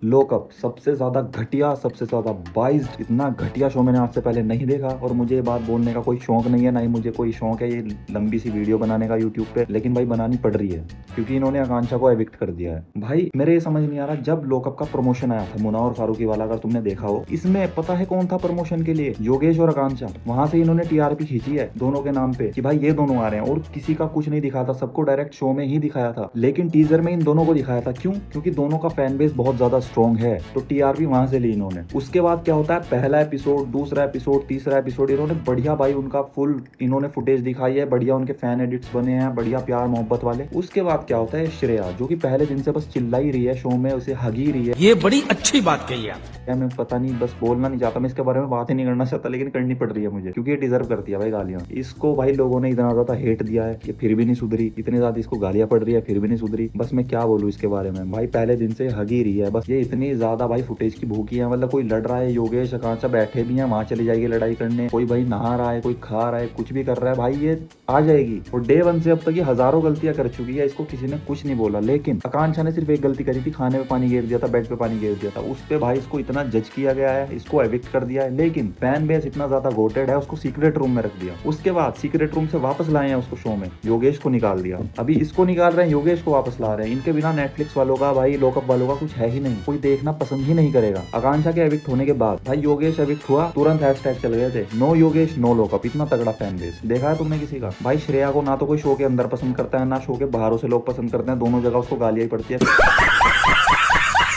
Look up सबसे ज्यादा घटिया, सबसे ज्यादा बाइज्ड, इतना घटिया शो मैंने आज से पहले नहीं देखा। और मुझे ये बात बोलने का कोई शौक नहीं है, ना ही मुझे कोई शौक है ये लंबी सी वीडियो बनाने का यूट्यूब पे, लेकिन भाई बनानी पड़ रही है क्योंकि इन्होंने आकांक्षा को एविक्ट कर दिया है। भाई मेरे ये समझ नहीं आ रहा, जब लोकअप का प्रमोशन आया था मुन्ना और फारूकी वाला, अगर तुमने देखा हो, इसमें पता है कौन था प्रमोशन के लिए? योगेश और आकांक्षा। वहां से इन्होंने टीआरपी खींची है दोनों के नाम पे कि भाई ये दोनों आ रहे हैं, और किसी का कुछ नहीं दिखाया था, सबको डायरेक्ट शो में ही दिखाया था। लेकिन टीजर में इन दोनों को दिखाया था, क्यों? क्योंकि दोनों का फैन बेस बहुत ज्यादा स्ट्रॉन्ग है, तो टीआरपी वहां से ली इन्होंने। उसके बाद क्या होता है, पहला एपिसोड, दूसरा एपिसोड, तीसरा एपिसोड, इन्होंने बढ़िया भाई उनका फुल इन्होंने फुटेज दिखाई है, बढ़िया उनके फैन एडिट्स बने हैं, बढ़िया प्यार मोहब्बत वाले। उसके बाद क्या होता है, श्रेया जो कि पहले दिन से बस चिल्ला ही रही है शो में, उसे हगी रही है। ये बड़ी अच्छी बात कही आप। मैं पता नहीं, बस बोलना नहीं चाहता मैं इसके बारे में, बात ही नहीं करना चाहता, लेकिन करनी पड़ रही है मुझे क्योंकि ये डिजर्व करती है भाई गालियां। इसको भाई लोगों ने इतना ज्यादा हेट दिया है, ये फिर भी नहीं सुधरी, इतनी ज्यादा इसको गालियां पड़ रही है फिर भी नहीं सुधरी। बस मैं क्या बोलूं इसके बारे में, भाई पहले दिन से हगी रही है, बस ये इतनी ज्यादा भाई फुटेज की भूखी है। मतलब कोई लड़ रहा है, योगेश आकांक्षा बैठे भी हैं, वहां चली जाएगी लड़ाई करने, कोई भाई नहा रहा है, कोई खा रहा है, कुछ भी कर रहा है, भाई ये आ जाएगी। और डे 1 से अब तक ये हजारों गलतियां कर चुकी है, इसको किसी ने कुछ नहीं बोला। लेकिन आकांक्षा ने सिर्फ एक गलती करी थी, खाने में पानी गिर दिया था, बेड पे पानी गिर दिया था, उस पे भाई इसको इतना जज किया गया है, इसको एविक्ट कर दिया है। लेकिन फैन बेस इतना ज्यादा गोटेड है, उसको सीक्रेट रूम में रख दिया। उसके बाद सीक्रेट रूम से वापस लाए हैं उसको शो में, योगेश को निकाल दिया, अभी इसको निकाल रहे हैं, योगेश को वापस ला रहे हैं। इनके बिना नेटफ्लिक्स वालों का, भाई लोकअप वालों का कुछ है ही नहीं, कोई देखना पसंद ही नहीं करेगा। आकांक्षा के एविक्ट होने के बाद भाई योगेश एविक्ट हुआ, तुरंत हैशटैग चल गए थे, नो योगेश नो लोकअप। इतना तगड़ा फैन बेस देखा है तुमने किसी का? भाई श्रेया को ना तो कोई शो के अंदर पसंद करता है, ना शो के बाहरों से लोग पसंद करते हैं, दोनों जगह उसको गालियां ही पड़ती है।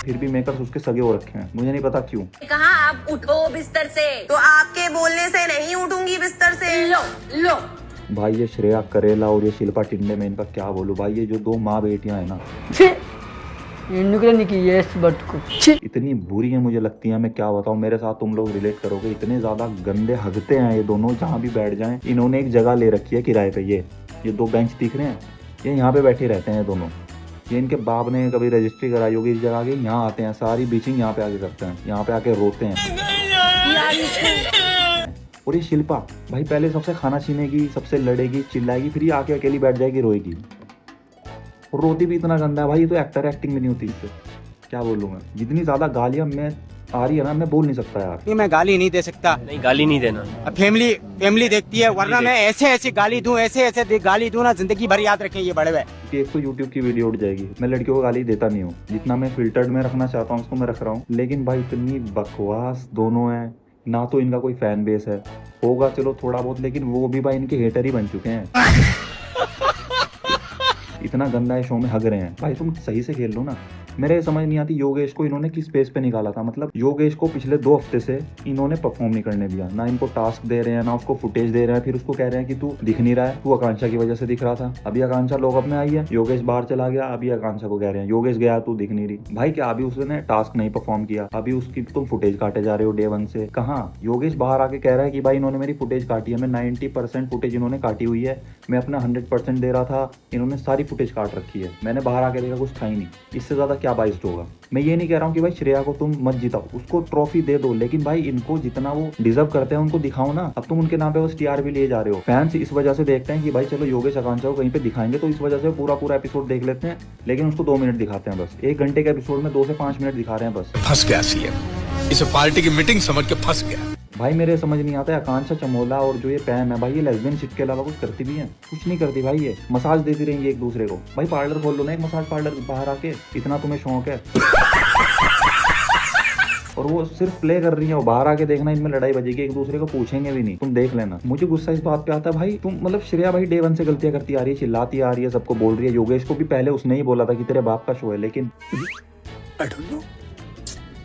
फिर भी मेकर्स उसके सगे हो रखे हैं, मुझे नहीं पता क्यों। कहा आप उठो बिस्तर से, तो आपके बोलने से नहीं उठूंगी बिस्तर से। लो भाई ये श्रेया करेला और ये शिल्पा टिंडे में इनका क्या बोलूं भाई, ये जो दो माँ बेटियां है ना, इतनी बुरी है मुझे लगती है, मैं क्या बताऊं, मेरे साथ तुम लोग रिलेट करोगे, इतने ज्यादा गंदे हगते हैं ये दोनों, जहाँ भी बैठ जाएं। इन्होंने एक जगह ले रखी है किराए पे, ये दो बेंच दिख रहे हैं, ये यहाँ पे बैठे रहते हैं दोनों। ये इनके बाप ने कभी रजिस्ट्री कराई होगी इस जगह की, यहाँ आते हैं, सारी बीचिंग यहाँ पे आके करते हैं, यहाँ पे आके रोते हैं। और ये शिल्पा भाई पहले सबसे खाना छीनेगी, सबसे लड़ेगी, चिल्लाएगी, फिर ये आके अकेली बैठ जाएगी, रोएगी, और रोती भी इतना गंदा है भाई, ये तो एक्टर, एक्टिंग भी नहीं होती इससे। क्या बोलूँ मैं, जितनी ज्यादा गालियां मैं आ रही है ना, मैं बोल नहीं सकता यार। ये मैं गाली नहीं दे सकता, नहीं गाली नहीं देना, अब फैमिली देखती है, वरना मैं ऐसे गाली दूं, ऐसे गाली दूं ना, जिंदगी भर याद रखें ये बड़े हुए। एक तो यूट्यूब की वीडियो उठ जाएगी, मैं लड़कियों को गाली देता नहीं हूँ, जितना मैं फिल्टर्ड में रखना चाहता हूँ उसको मैं रख रहा हूँ। लेकिन भाई इतनी बकवास दोनों है ना, तो इनका कोई फैन बेस है, होगा चलो थोड़ा बहुत, लेकिन वो भी भाई इनके हेटर ही बन चुके हैं। इतना गंदा है शो में हग रहे हैं। भाई तुम सही से खेल लो ना, मेरे समझ नहीं आती योगेश को इन्होंने किस पेज पे निकाला था। मतलब योगेश को पिछले 2 हफ्ते से इन्होंने परफॉर्म नहीं करने दिया, ना इनको टास्क दे रहे हैं, ना उसको फुटेज दे रहे हैं, फिर उसको कह रहे हैं कि तू दिख नहीं रहा है, तू आकांक्षा की वजह से दिख रहा था। अभी आकांक्षा लोकअप में आई है, योगेश बाहर चला गया, अभी आकांक्षा को कह रहे हैं योगेश गया तू दिख नहीं रही। भाई क्या अभी उसने टास्क नहीं परफॉर्म किया, अभी उसकी तुम फुटेज काटे जा रहे हो डे 1 से? कहाँ? योगेश बाहर आके कह रहा है कि भाई इन्होंने मेरी फुटेज काटी है, मैं 90% फुटेज इन्होंने काटी हुई है, मैं अपना 100% दे रहा था, इन्होंने सारी फुटेज काट रखी है, मैंने बाहर आके देखा कुछ था ही नहीं। इससे ज्यादा क्या बाइस्ड होगा? मैं ये नहीं कह रहा हूँ कि भाई श्रेया को तुम मत जिताओ, उसको ट्रॉफी दे दो, लेकिन भाई इनको जितना वो डिजर्व करते हैं उनको दिखाओ ना। अब तुम उनके नाम पे बस टीआरपी लिए जा रहे हो। फैंस इस वजह से देखते हैं कि भाई चलो योगेश आकांक्षा को कहीं पे दिखाएंगे, तो इस वजह से पूरा एपिसोड देख लेते हैं, लेकिन उसको 2 मिनट दिखाते हैं बस। 1 घंटे के एपिसोड में 2 से 5 मिनट दिखा रहे हैं बस। फंस गया सीएम, इसे पार्टी की मीटिंग समझ के फंस गया। भाई मेरे समझ नहीं आता है, आकांक्षा चमोला और जो ये पैम है भाई, ये लेस्बियन शिट के अलावा कुछ करती भी है? कुछ नहीं करती भाई, ये मसाज देती रहेंगी एक दूसरे को। भाई पार्लर खोल लो ना, एक मसाज पार्लर बाहर आके, इतना तुम्हें शौक है। और वो सिर्फ प्ले कर रही है, वो बाहर आके देखना इनमें लड़ाई बजेगी, एक दूसरे को पूछेंगे भी नहीं, तुम देख लेना। मुझे गुस्सा इस बात पे आता है भाई, तुम मतलब श्रेया भाई डे 1 से गलतियां करती आ रही है, चिल्लाती आ रही है, सबको बोल रही है। योगेश को भी पहले उसने ही बोला था कि तेरे बाप का शो है, लेकिन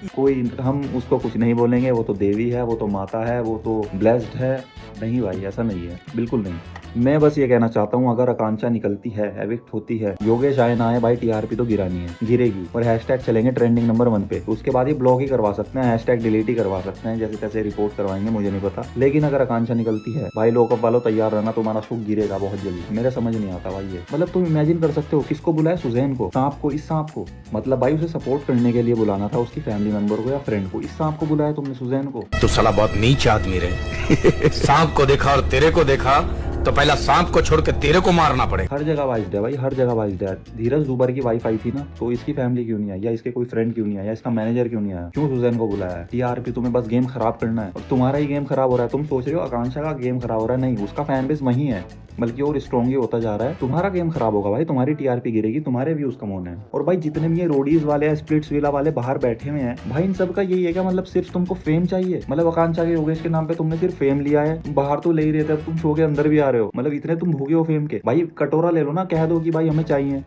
कोई हम उसको कुछ नहीं बोलेंगे, वो तो देवी है, वो तो माता है, वो तो ब्लेस्ड है। नहीं भाई ऐसा नहीं है, बिल्कुल नहीं। मैं बस ये कहना चाहता हूँ, अगर आकांक्षा निकलती है, एविक्ट होती है, योगेश आए ना आए भाई, टीआरपी तो गिरानी है, गिरेगी, और हैशटैग चलेंगे ट्रेंडिंग नंबर 1 पे। उसके बाद ये ब्लॉक ही करवा सकते हैं, हैशटैग डिलीट ही करवा सकते हैं, जैसे तैसे रिपोर्ट करवाएंगे, मुझे नहीं पता। लेकिन अगर आकांक्षा निकलती है भाई, लोकअप वालों तैयार रहना, तुम्हारा शो गिरेगा बहुत जल्दी। मेरे समझ नहीं आता भाई ये, मतलब तुम इमेजिन कर सकते हो किसको बुलाया, सुजैन को, सांप को, इस सांप को, मतलब भाई उसे सपोर्ट करने के लिए बुलाना था, उसकी फैमिली मेंबर को या फ्रेंड को। इस सांप को बुलाया तुमने, सुजैन को। तो साला बहुत नीच आदमी रहे। सांप को देखा और तेरे को देखा तो पहला सांप को छोड़ के तेरे को मारना पड़ेगा। हर जगह वाइज्ड है भाई, हर जगह वाइज्ड है। धीरज दुबर की वाइफ आई थी ना, तो इसकी फैमिली क्यों नहीं आई, या इसके कोई फ्रेंड क्यों नहीं आया, या इसका मैनेजर क्यों नहीं आया, क्यों सुजैन को बुलाया है? टीआरपी तुम्हें बस गेम खराब करना है, और तुम्हारा ही गेम खराब हो रहा है। तुम सोच रहे हो आकांक्षा का गेम खराब हो रहा है, नहीं, उसका फैन बेस वही है, बल्कि और स्ट्रॉन्ग ही होता जा रहा है। तुम्हारा गेम खराब होगा भाई, तुम्हारी टीआरपी गिरेगी, तुम्हारे व्यूज कम होने हैं। और भाई जितने भी ये रोडीज वाले या स्प्लिट्स विला वाले बाहर बैठे हुए हैं भाई, इन सब का यही है क्या, मतलब सिर्फ तुमको फेम चाहिए? मतलब आकांक्षा के योगेश के नाम पे तुमने सिर्फ फेम लिया है, बाहर तो ले ही रहे थे, अब तुम शो के अंदर भी आ रहे हो, मतलब इतने तुम भूगे हो फेम के। भाई कटोरा ले लो ना, कह दो कि भाई हमें चाहिए।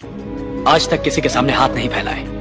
आज तक किसी के सामने हाथ नहीं फैलाए,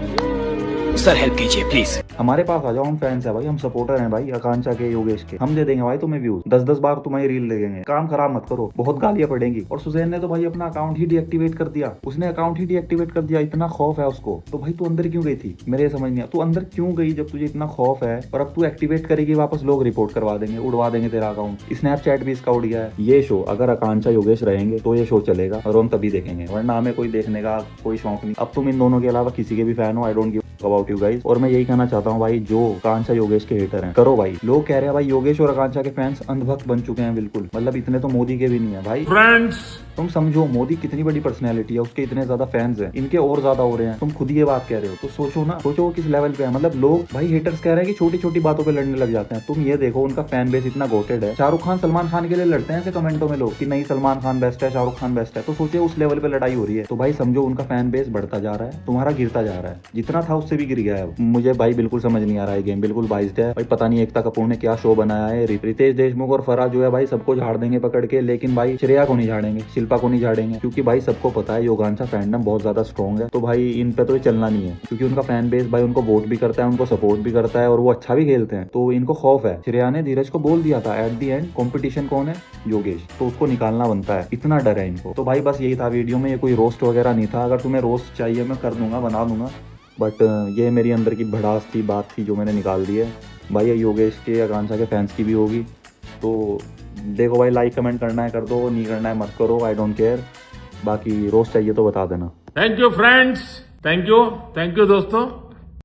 सर हेल्प कीजिए प्लीज। हमारे पास आ जाओ, हम फैंस है भाई, हम सपोर्टर हैं भाई आकांक्षा के योगेश के, हम दे देंगे भाई तुम्हें व्यूज, 10-10 बार तुम्हारी रील ले देंगे। काम खराब मत करो, बहुत गालियां पड़ेंगी। और सुजैन ने तो भाई अपना अकाउंट ही डीएक्टिवेट कर दिया, उसने अकाउंट ही डीएक्टिवेट कर दिया, इतना खौफ है उसको। तो भाई तू अंदर क्यों गई थी, मेरे समझ नहीं आया, तू अंदर क्यों गई जब तुझे इतना खौफ है? और अब तू एक्टिवेट करेगी वापस, लोग रिपोर्ट करवा देंगे, उड़वा देंगे तेरा अकाउंट। स्नैपचैट भी इसका उड़ गया है। ये शो अगर आकांक्षा योगेश रहेंगे तो ये शो चलेगा, और हम तभी देखेंगे, वरना हमें कोई देखने का कोई शौक नहीं। अब तुम इन दोनों के अलावा किसी के भी फैन हो, I don't give about you guys. और मैं यही कहना चाहता हूँ भाई, जो आकांक्षा योगेश के हेटर हैं, करो भाई। लोग कह रहे हैं भाई योगेश और आकांक्षा के फैंस अंधभक्त बन चुके हैं, बिल्कुल, मतलब इतने तो मोदी के भी नहीं है भाई। फ्रेंड्स, तुम समझो मोदी कितनी बड़ी पर्सनैलिटी है, उसके इतने ज्यादा फैंस हैं, इनके और ज्यादा हो रहे हैं। तुम खुद ये बात कह रहे हो, तो सोचो ना, सोचो किस लेवल पे है। मतलब लोग भाई हेटर्स कह रहे हैं कि छोटी छोटी बातों पे लड़ने लग जाते हैं। तुम ये देखो उनका फैन बेस इतना गोटेड है। शाहरुख खान सलमान खान के लिए लड़ते हैं ऐसे कमेंटों में लोग कि नहीं सलमान खान बेस्ट है, शाहरुख खान बेस्ट है। तो सोचिए उस लेवल पे लड़ाई हो रही है। तो भाई समझो उनका फैन बेस बढ़ता जा रहा है, तुम्हारा गिरता जा रहा है। जितना था उससे भी गिर गया है। मुझे भाई बिल्कुल समझ नहीं आ रहा है, गेम बिल्कुल बाइज्ड है भाई। पता नहीं एकता कपूर ने क्या शो बनाया है। रितेश देशमुख और फराह जो है भाई सबको झाड़ देंगे पकड़ के, लेकिन भाई श्रेया को नहीं झाड़ेंगे, शिल्पा को नहीं झाड़ेंगे, क्योंकि भाई सबको पता है योगांशा फैंडम बहुत ज्यादा स्ट्रॉन्ग है। तो भाई इन पे तो ये चलना नहीं है, क्योंकि उनका फैन बेस भाई उनको वोट भी करता है, उनको सपोर्ट भी करता है, और वो अच्छा भी खेलते हैं। तो इनको खौफ है। श्रेया ने धीरज को बोल दिया था एट दी एंड कॉम्पिटिशन कौन है, योगेश, तो उसको निकालना बनता है, इतना डर है इनको। तो भाई बस यही था वीडियो में, ये कोई रोस्ट वगैरह नहीं था। अगर तुम्हें रोस्ट चाहिए मैं कर दूंगा, बना दूंगा, बट ये मेरी अंदर की भड़ास थी, बात थी जो मैंने निकाल दी है। भाई ये योगेश के आकांक्षा के फैंस की भी होगी, तो देखो भाई, लाइक कमेंट करना है कर दो, नहीं करना है मत करो, आई डोंट केयर। बाकी रोस्ट चाहिए तो बता देना। Thank you friends, thank you दोस्तों।